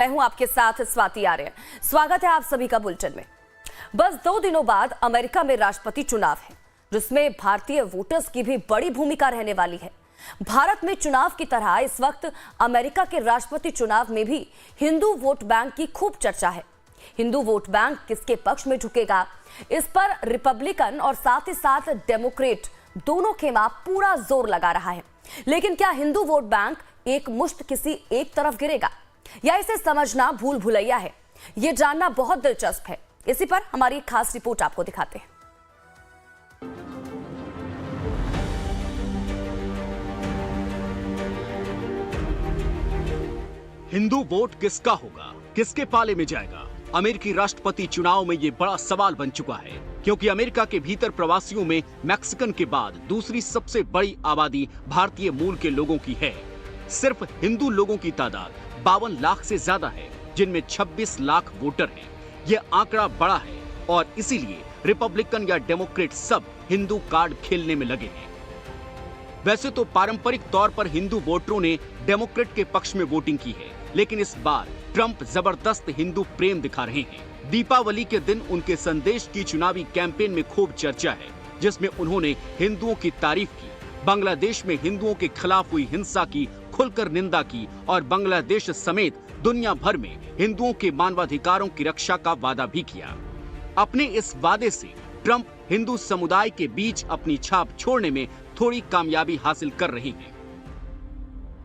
मैं हूं आपके साथ स्वाति आर्य। स्वागत है आप सभी का बुलेटिन में। बस 2 दिनों बाद अमेरिका में राष्ट्रपति चुनाव है, जिसमें भारतीय वोटर्स की भी बड़ी भूमिका रहने वाली है। भारत में चुनाव की तरह इस वक्त अमेरिका के राष्ट्रपति चुनाव में भी हिंदू वोट बैंक की खूब चर्चा है। हिंदू वोट बैंक किसके पक्ष में झुकेगा, इस पर रिपब्लिकन और साथ ही साथ डेमोक्रेट दोनों खेमा पूरा जोर लगा रहा है। लेकिन क्या हिंदू वोट बैंक एक मुश्त किसी एक तरफ गिरेगा या इसे समझना भूल भुलैया है, यह जानना बहुत दिलचस्प है। इसी पर हमारी एक खास रिपोर्ट आपको दिखाते हैं। हिंदू वोट किसका होगा, किसके पाले में जाएगा? अमेरिकी राष्ट्रपति चुनाव में ये बड़ा सवाल बन चुका है, क्योंकि अमेरिका के भीतर प्रवासियों में मैक्सिकन के बाद दूसरी सबसे बड़ी आबादी भारतीय मूल के लोगों की है। सिर्फ हिंदू लोगों की तादाद 52 लाख से ज्यादा है, जिनमें 26 लाख वोटर हैं। यह आंकड़ा बड़ा है और इसीलिए रिपब्लिकन या डेमोक्रेट सब हिंदू कार्ड खेलने में लगे हैं। वैसे तो पारंपरिक तौर पर हिंदू वोटरों ने डेमोक्रेट के पक्ष में वोटिंग की है, लेकिन इस बार ट्रंप जबरदस्त हिंदू प्रेम दिखा रहे हैं। दीपावली के दिन उनके संदेश की चुनावी कैंपेन में खूब चर्चा है, जिसमें उन्होंने हिंदुओं की तारीफ की, बांग्लादेश में हिंदुओं के खिलाफ हुई हिंसा की खुलकर निंदा की और बांग्लादेश समेत दुनिया भर में हिंदुओं के मानवाधिकारों की रक्षा का वादा भी किया। अपने इस वादे से ट्रंप हिंदू समुदाय के बीच अपनी छाप छोड़ने में थोड़ी कामयाबी हासिल कर रहे हैं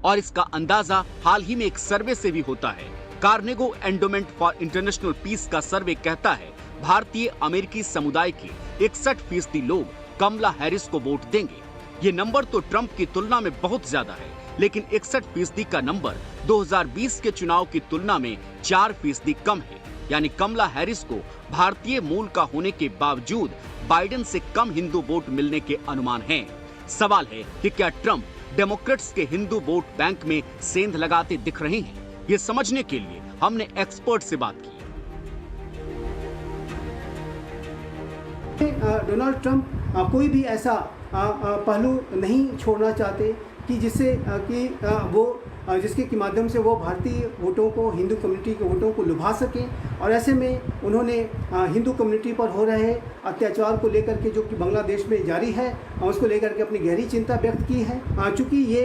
और इसका अंदाजा हाल ही में एक सर्वे से भी होता है। कार्नेगो एंडोमेंट फॉर इंटरनेशनल पीस का सर्वे कहता है भारतीय अमेरिकी समुदाय के 61% लोग कमला हैरिस को वोट देंगे। ये नंबर तो ट्रंप की तुलना में बहुत ज्यादा है, लेकिन 61% का नंबर 2020 के चुनाव की तुलना में 4% कम है। यानी कमला हैरिस को भारतीय मूल का होने के बावजूद बाइडेन से कम हिंदू वोट मिलने के अनुमान हैं। सवाल है कि क्या ट्रंप डेमोक्रेट्स के हिंदू वोट बैंक में सेंध लगाते दिख रहे हैं? ये समझने के लिए हमने एक्सपर्ट से बात की। डोनाल्ड ट्रंप कोई भी ऐसा पहलू नहीं छोड़ना चाहते कि जिससे कि वो जिसके के माध्यम से वो भारतीय वोटों को, हिंदू कम्युनिटी के वोटों को लुभा सकें। और ऐसे में उन्होंने हिंदू कम्युनिटी पर हो रहे अत्याचार को लेकर के, जो कि बांग्लादेश में जारी है, उसको लेकर के अपनी गहरी चिंता व्यक्त की है। चूँकि ये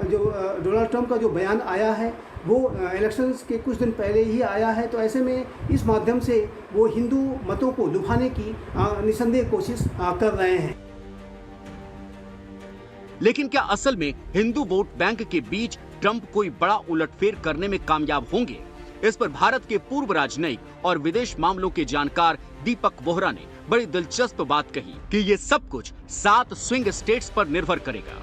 जो डोनाल्ड ट्रंप का जो बयान आया है वो इलेक्शंस के कुछ दिन पहले ही आया है, तो ऐसे में इस माध्यम से वो हिंदू मतों को लुभाने की निसंदेह कोशिश कर रहे हैं। लेकिन क्या असल में हिंदू वोट बैंक के बीच ट्रंप कोई बड़ा उलटफेर करने में कामयाब होंगे? इस पर भारत के पूर्व राजनयिक और विदेश मामलों के जानकार दीपक वोहरा ने बड़ी दिलचस्प बात कही कि ये सब कुछ 7 स्विंग स्टेट्स पर निर्भर करेगा।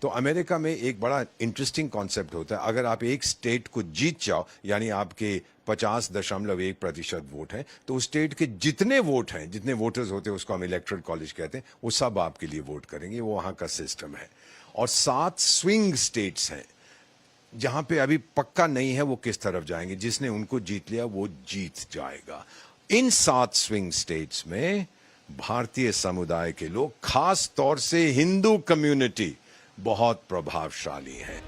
तो अमेरिका में एक बड़ा इंटरेस्टिंग कॉन्सेप्ट होता है, अगर आप एक स्टेट को जीत जाओ, यानी आपके 50.1% वोट हैं, तो उस स्टेट के जितने वोट हैं, जितने वोटर्स होते हैं, उसको हम इलेक्टोरल कॉलेज कहते हैं, वो सब आपके लिए वोट करेंगे। वो वहां का सिस्टम है। और 7 स्विंग स्टेट्स हैं जहां पे अभी पक्का नहीं है वो किस तरफ जाएंगे। जिसने उनको जीत लिया वो जीत जाएगा। इन 7 स्विंग स्टेट्स में भारतीय समुदाय के लोग, खास तौर से हिंदू कम्युनिटी, बहुत प्रभावशाली है।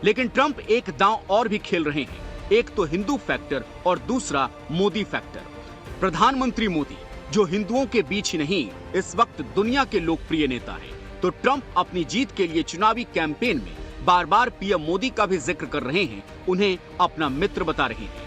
लेकिन ट्रंप एक दांव और भी खेल रहे हैं। एक तो हिंदू फैक्टर और दूसरा मोदी फैक्टर। प्रधानमंत्री मोदी, जो हिंदुओं के बीच ही नहीं इस वक्त दुनिया के लोकप्रिय नेता हैं, तो ट्रंप अपनी जीत के लिए चुनावी कैंपेन में बार बार पीएम मोदी का भी जिक्र कर रहे हैं, उन्हें अपना मित्र बता रहे हैं।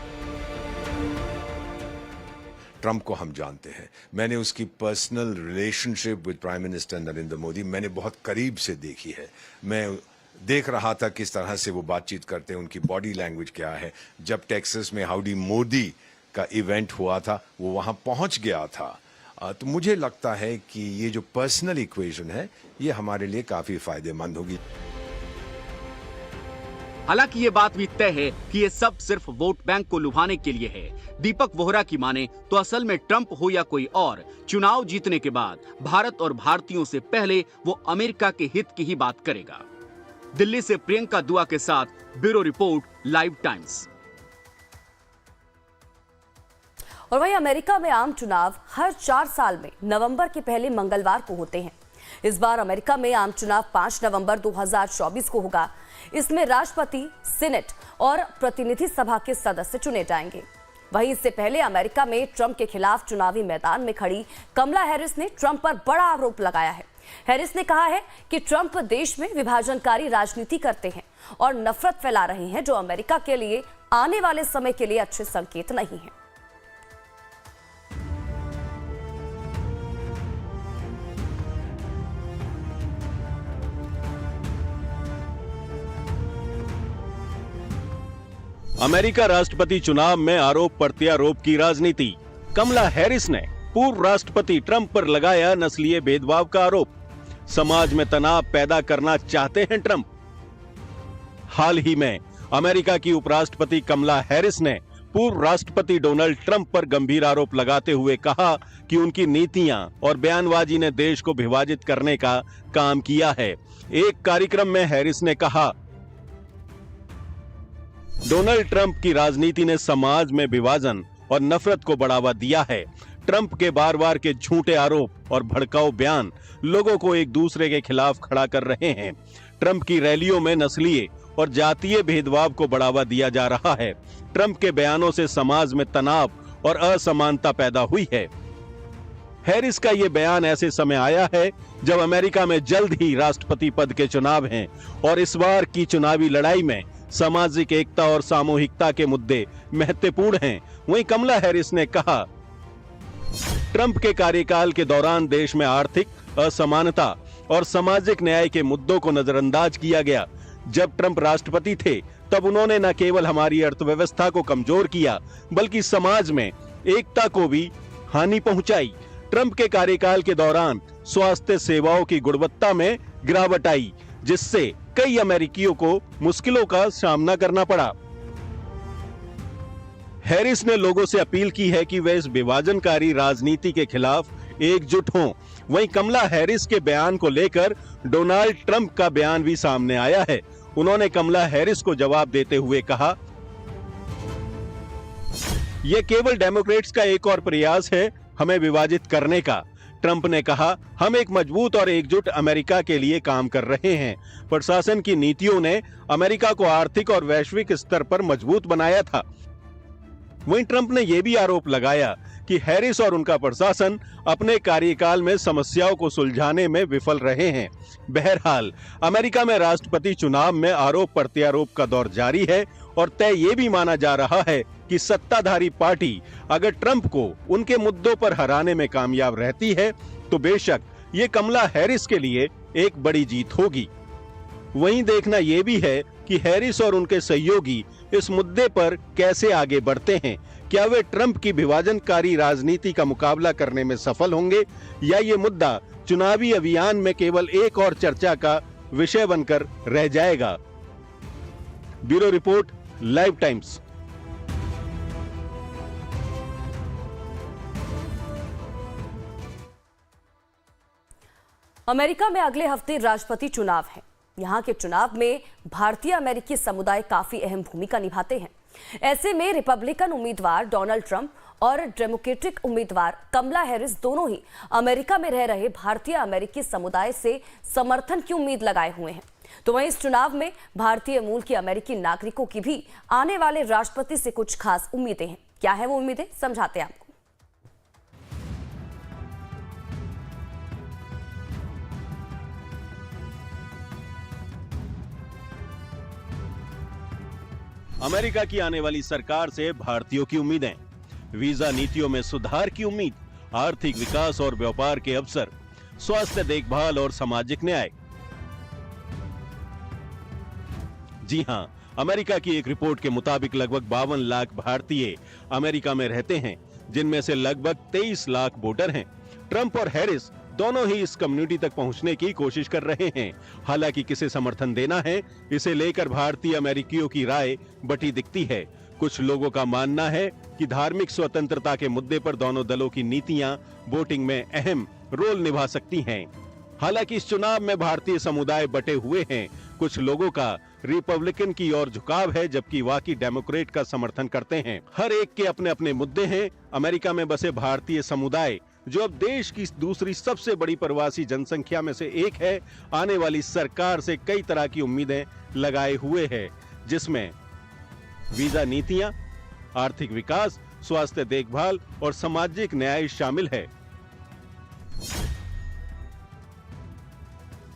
ट्रंप को हम जानते हैं। मैंने उसकी personal relationship with prime minister Narendra Modi मैंने बहुत करीब से देखी है। मैं देख रहा था किस तरह से वो बातचीत करते हैं, उनकी बॉडी लैंग्वेज क्या है। जब टेक्सास में हाउडी मोदी का इवेंट हुआ था, वो वहां पहुंच गया था। तो मुझे लगता है कि ये जो पर्सनल इक्वेशन है, ये हमारे लिए काफी फायदेमंद होगी। हालांकि ये बात भी तय है कि ये सब सिर्फ वोट बैंक को लुभाने के लिए है। दीपक वोहरा की माने तो असल में ट्रंप हो या कोई और, चुनाव जीतने के बाद भारत और भारतीयों से पहले वो अमेरिका के हित की ही बात करेगा। दिल्ली से प्रियंका दुआ के साथ ब्यूरो रिपोर्ट, लाइव टाइम्स। और वहीं अमेरिका में आम चुनाव हर 4 साल में नवंबर के पहले मंगलवार को होते हैं। इस बार अमेरिका में आम चुनाव 5 नवंबर 2024 को होगा। इसमें राष्ट्रपति, सीनेट और प्रतिनिधि सभा के सदस्य चुने जाएंगे। वहीं इससे पहले अमेरिका में ट्रंप के खिलाफ चुनावी मैदान में खड़ी कमला हैरिस ने ट्रंप पर बड़ा आरोप लगाया है। हैरिस ने कहा है कि ट्रंप देश में विभाजनकारी राजनीति करते हैं और नफरत फैला रहे हैं, जो अमेरिका के लिए आने वाले समय के लिए अच्छे संकेत नहीं है। अमेरिका राष्ट्रपति चुनाव में आरोप प्रत्यारोप की राजनीति। कमला हैरिस ने पूर्व राष्ट्रपति ट्रंप पर लगाया नस्लीय भेदभाव का आरोप। समाज में तनाव पैदा करना चाहते हैं ट्रंप। हाल ही में अमेरिका की उपराष्ट्रपति कमला हैरिस ने पूर्व राष्ट्रपति डोनाल्ड ट्रंप पर गंभीर आरोप लगाते हुए कहा कि उनकी नीतियां और बयानबाजी ने देश को विभाजित करने का काम किया है। एक कार्यक्रम में हैरिस ने कहा, डोनाल्ड ट्रंप की राजनीति ने समाज में विभाजन और नफरत को बढ़ावा दिया है। ट्रंप के बार बार के झूठे आरोप और भड़काऊ बयान लोगों को एक दूसरे के खिलाफ खड़ा कर रहे हैं। ट्रंप की रैलियों में नस्लीय और जातीय भेदभाव को बढ़ावा दिया जा रहा है। ट्रंप के बयानों से समाज में तनाव और असमानता पैदा हुई है। हैरिस का ये बयान ऐसे समय आया है जब अमेरिका में जल्द ही राष्ट्रपति पद के चुनाव हैं और इस बार की चुनावी लड़ाई में सामाजिक एकता और सामूहिकता के मुद्दे महत्वपूर्ण हैं। वहीं कमला हैरिस ने कहा, ट्रंप के कार्यकाल के दौरान देश में आर्थिक असमानता और सामाजिक न्याय के मुद्दों को नजरअंदाज किया गया। जब ट्रंप राष्ट्रपति थे तब उन्होंने न केवल हमारी अर्थव्यवस्था को कमजोर किया बल्कि समाज में एकता को भी हानि पहुंचाई। ट्रंप के कार्यकाल के दौरान स्वास्थ्य सेवाओं की गुणवत्ता में गिरावट आई, जिससे कई अमेरिकियों को मुश्किलों का सामना करना पड़ा। हैरिस ने लोगों से अपील की है कि वे इस विभाजनकारी राजनीति के खिलाफ एकजुट हों। वहीं कमला हैरिस के बयान को लेकर डोनाल्ड ट्रंप का बयान भी सामने आया है। उन्होंने कमला हैरिस को जवाब देते हुए कहा, यह केवल डेमोक्रेट्स का एक और प्रयास है हमें विभाजित करने का। ट्रंप ने कहा, हम एक मजबूत और एकजुट अमेरिका के लिए काम कर रहे हैं। प्रशासन की नीतियों ने अमेरिका को आर्थिक और वैश्विक स्तर पर मजबूत बनाया था। वहीं ट्रंप ने यह भी आरोप लगाया कि हैरिस और उनका प्रशासन अपने कार्यकाल में समस्याओं को सुलझाने में विफल रहे हैं। बहरहाल अमेरिका में राष्ट्रपति चुनाव में आरोप प्रत्यारोप का दौर जारी है और तय ये भी माना जा रहा है कि सत्ताधारी पार्टी अगर ट्रंप को उनके मुद्दों पर हराने में कामयाब रहती है तो बेशक ये कमला हैरिस के लिए एक बड़ी जीत होगी। वहीं देखना यह भी है कि हैरिस और उनके सहयोगी इस मुद्दे पर कैसे आगे बढ़ते हैं। क्या वे ट्रंप की विभाजनकारी राजनीति का मुकाबला करने में सफल होंगे या ये मुद्दा चुनावी अभियान में केवल एक और चर्चा का विषय बनकर रह जाएगा। Bureau report, live times. America में अगले हफ्ते राष्ट्रपति चुनाव है। यहाँ के चुनाव में भारतीय अमेरिकी समुदाय काफी अहम भूमिका निभाते हैं। ऐसे में रिपब्लिकन उम्मीदवार डोनाल्ड ट्रंप और डेमोक्रेटिक उम्मीदवार कमला हैरिस दोनों ही अमेरिका में रह रहे भारतीय अमेरिकी समुदाय से समर्थन की उम्मीद लगाए हुए हैं। तो वहीं इस चुनाव में भारतीय मूल के अमेरिकी नागरिकों की भी आने वाले राष्ट्रपति से कुछ खास उम्मीदें हैं। क्या है वो उम्मीदें, समझाते हैं आपको। अमेरिका की आने वाली सरकार से भारतीयों की उम्मीदें, वीजा नीतियों में सुधार की उम्मीद, आर्थिक विकास और व्यापार के अवसर, स्वास्थ्य देखभाल और सामाजिक न्याय। जी हां, अमेरिका की एक रिपोर्ट के मुताबिक लगभग 52 लाख भारतीय अमेरिका में रहते हैं, जिनमें से लगभग 23 लाख वोटर हैं। ट्रंप और हैरिस दोनों ही इस कम्युनिटी तक पहुंचने की कोशिश कर रहे हैं। हालांकि किसे समर्थन देना है, इसे लेकर भारतीय अमेरिकियों की राय बटी दिखती है। कुछ लोगों का मानना है कि धार्मिक स्वतंत्रता के मुद्दे पर दोनों दलों की नीतियां वोटिंग में अहम रोल निभा सकती हैं। हालांकि इस चुनाव में भारतीय समुदाय बटे हुए हैं। कुछ लोगों का रिपब्लिकन की ओर झुकाव है, जबकि बाकी डेमोक्रेट का समर्थन करते हैं। हर एक के अपने अपने मुद्दे हैं। अमेरिका में बसे भारतीय समुदाय जो अब देश की दूसरी सबसे बड़ी प्रवासी जनसंख्या में से एक है, आने वाली सरकार से कई तरह की उम्मीदें लगाए हुए है, जिसमें वीजा नीतियां, आर्थिक विकास, स्वास्थ्य देखभाल और सामाजिक न्याय शामिल है।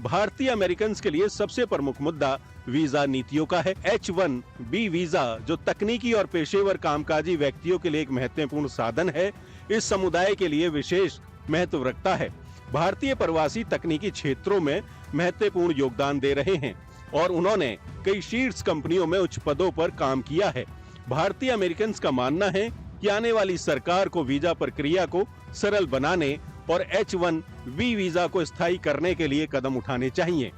भारतीय अमेरिकन के लिए सबसे प्रमुख मुद्दा वीजा नीतियों का है। H-1B वीजा, जो तकनीकी और पेशेवर कामकाजी व्यक्तियों के लिए एक महत्वपूर्ण साधन है, इस समुदाय के लिए विशेष महत्व रखता है। भारतीय प्रवासी तकनीकी क्षेत्रों में महत्वपूर्ण योगदान दे रहे हैं और उन्होंने कई शीर्ष कंपनियों में उच्च पदों पर काम किया है। भारतीय अमेरिकन का मानना है कि आने वाली सरकार को वीजा प्रक्रिया को सरल बनाने और H-1B वीजा को स्थायी करने के लिए कदम उठाने चाहिए।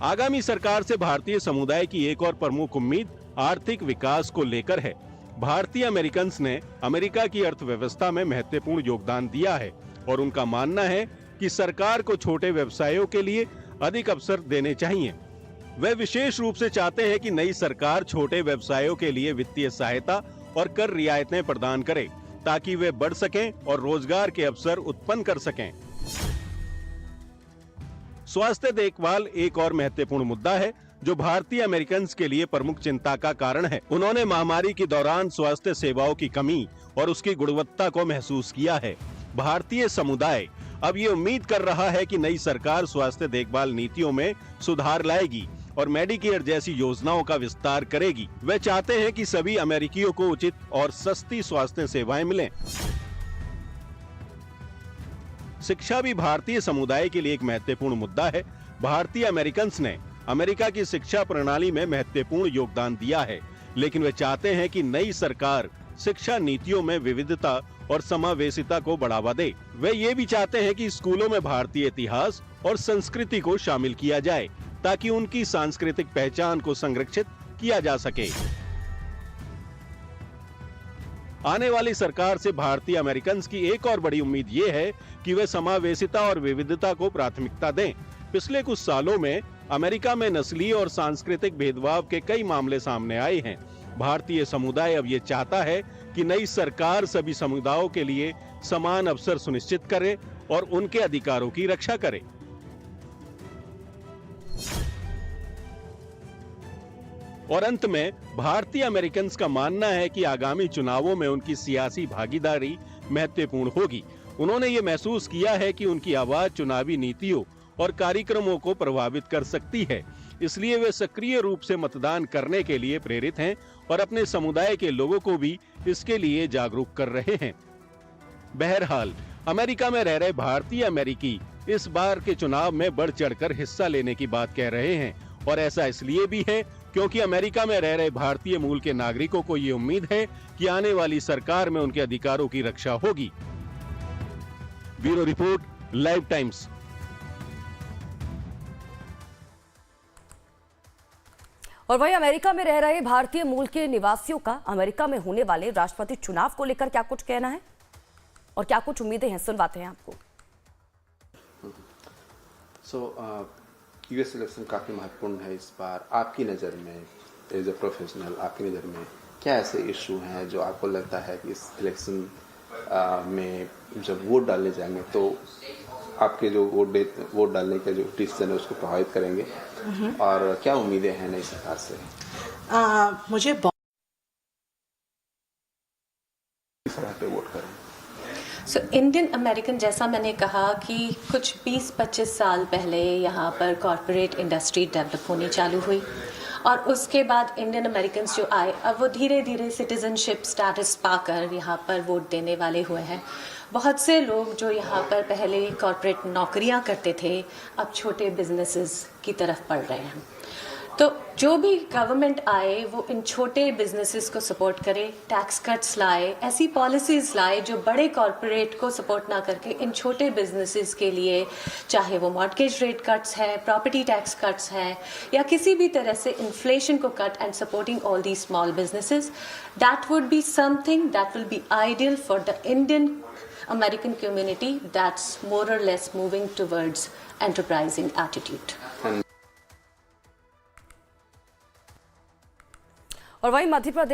आगामी सरकार से भारतीय समुदाय की एक और प्रमुख उम्मीद आर्थिक विकास को लेकर है। भारतीय अमेरिकन ने अमेरिका की अर्थव्यवस्था में महत्वपूर्ण योगदान दिया है और उनका मानना है कि सरकार को छोटे व्यवसायों के लिए अधिक अवसर देने चाहिए। वे विशेष रूप से चाहते हैं कि नई सरकार छोटे व्यवसायों के लिए वित्तीय सहायता और कर रियायतें प्रदान करे ताकि वे बढ़ सकें और रोजगार के अवसर उत्पन्न कर सकें। स्वास्थ्य देखभाल एक और महत्वपूर्ण मुद्दा है जो भारतीय अमेरिकन के लिए प्रमुख चिंता का कारण है। उन्होंने महामारी के दौरान स्वास्थ्य सेवाओं की कमी और उसकी गुणवत्ता को महसूस किया है। भारतीय समुदाय अब ये उम्मीद कर रहा है कि नई सरकार स्वास्थ्य देखभाल नीतियों में सुधार लाएगी और मेडिकेयर जैसी योजनाओं का विस्तार करेगी। वे चाहते हैं कि सभी अमेरिकियों को उचित और सस्ती स्वास्थ्य सेवाएं मिलें। शिक्षा भी भारतीय समुदाय के लिए एक महत्वपूर्ण मुद्दा है। भारतीय अमेरिकन ने अमेरिका की शिक्षा प्रणाली में महत्वपूर्ण योगदान दिया है, लेकिन वे चाहते हैं कि नई सरकार शिक्षा नीतियों में विविधता और समावेशिता को बढ़ावा दे। वे ये भी चाहते हैं कि स्कूलों में भारतीय इतिहास और संस्कृति को शामिल किया जाए ताकि उनकी सांस्कृतिक पहचान को संरक्षित किया जा सके। आने वाली सरकार से भारतीय अमेरिकन की एक और बड़ी उम्मीद ये है कि वे समावेशिता और विविधता को प्राथमिकता दें। पिछले कुछ सालों में अमेरिका में नस्लीय और सांस्कृतिक भेदभाव के कई मामले सामने आए हैं। भारतीय समुदाय अब ये चाहता है कि नई सरकार सभी समुदायों के लिए समान अवसर सुनिश्चित करे और उनके अधिकारों की रक्षा करे। और अंत में भारतीय अमेरिकन का मानना है कि आगामी चुनावों में उनकी सियासी भागीदारी महत्वपूर्ण होगी। उन्होंने ये महसूस किया है कि उनकी आवाज चुनावी नीतियों और कार्यक्रमों को प्रभावित कर सकती है, इसलिए वे सक्रिय रूप से मतदान करने के लिए प्रेरित हैं और अपने समुदाय के लोगों को भी इसके लिए जागरूक कर रहे हैं। बहरहाल, अमेरिका में रह रहे भारतीय अमेरिकी इस बार के चुनाव में बढ़ चढ़कर हिस्सा लेने की बात कह रहे हैं और ऐसा इसलिए भी है क्योंकि अमेरिका में रह रहे भारतीय मूल के नागरिकों को ये उम्मीद है कि आने वाली सरकार में उनके अधिकारों की रक्षा होगी। Bureau report, live times. और वहीं अमेरिका में रह रहे भारतीय मूल के निवासियों का अमेरिका में होने वाले राष्ट्रपति चुनाव को लेकर क्या कुछ कहना है और क्या कुछ उम्मीदें हैं, सुनवाते हैं आपको। यूएस इलेक्शन काफ़ी महत्वपूर्ण है इस बार। आपकी नज़र में एज ए प्रोफेशनल, आपकी नज़र में क्या ऐसे इशू हैं जो आपको लगता है कि इस इलेक्शन में जब वोट डालने जाएंगे तो आपके जो वोट डालने के जो डिसीजन है उसको प्रभावित करेंगे, और क्या उम्मीदें हैं नई सरकार से? मुझे सरकार पे वोट करें। इंडियन अमेरिकन, जैसा मैंने कहा कि कुछ 20-25 साल पहले यहाँ पर कॉरपोरेट इंडस्ट्री डेवलप होनी चालू हुई और उसके बाद इंडियन अमेरिकन जो आए, अब वो धीरे धीरे सिटीजनशिप स्टेटस पाकर यहाँ पर वोट देने वाले हुए हैं। बहुत से लोग जो यहाँ पर पहले कॉरपोरेट नौकरियाँ करते थे, अब छोटे बिजनेसेस की तरफ बढ़ रहे हैं। तो जो भी गवर्नमेंट आए वो इन छोटे बिजनेसेस को सपोर्ट करे, टैक्स कट्स लाए, ऐसी पॉलिसीज़ लाए जो बड़े कॉरपोरेट को सपोर्ट ना करके इन छोटे बिजनेसेस के लिए, चाहे वो मॉर्गेज रेट कट्स है, प्रॉपर्टी टैक्स कट्स हैं या किसी भी तरह से इन्फ्लेशन को cut and supporting all the small businesses, that would be something that will be ideal for the Indian American community that's more or less moving towards enterprising attitude. और वहीं मध्य प्रदेश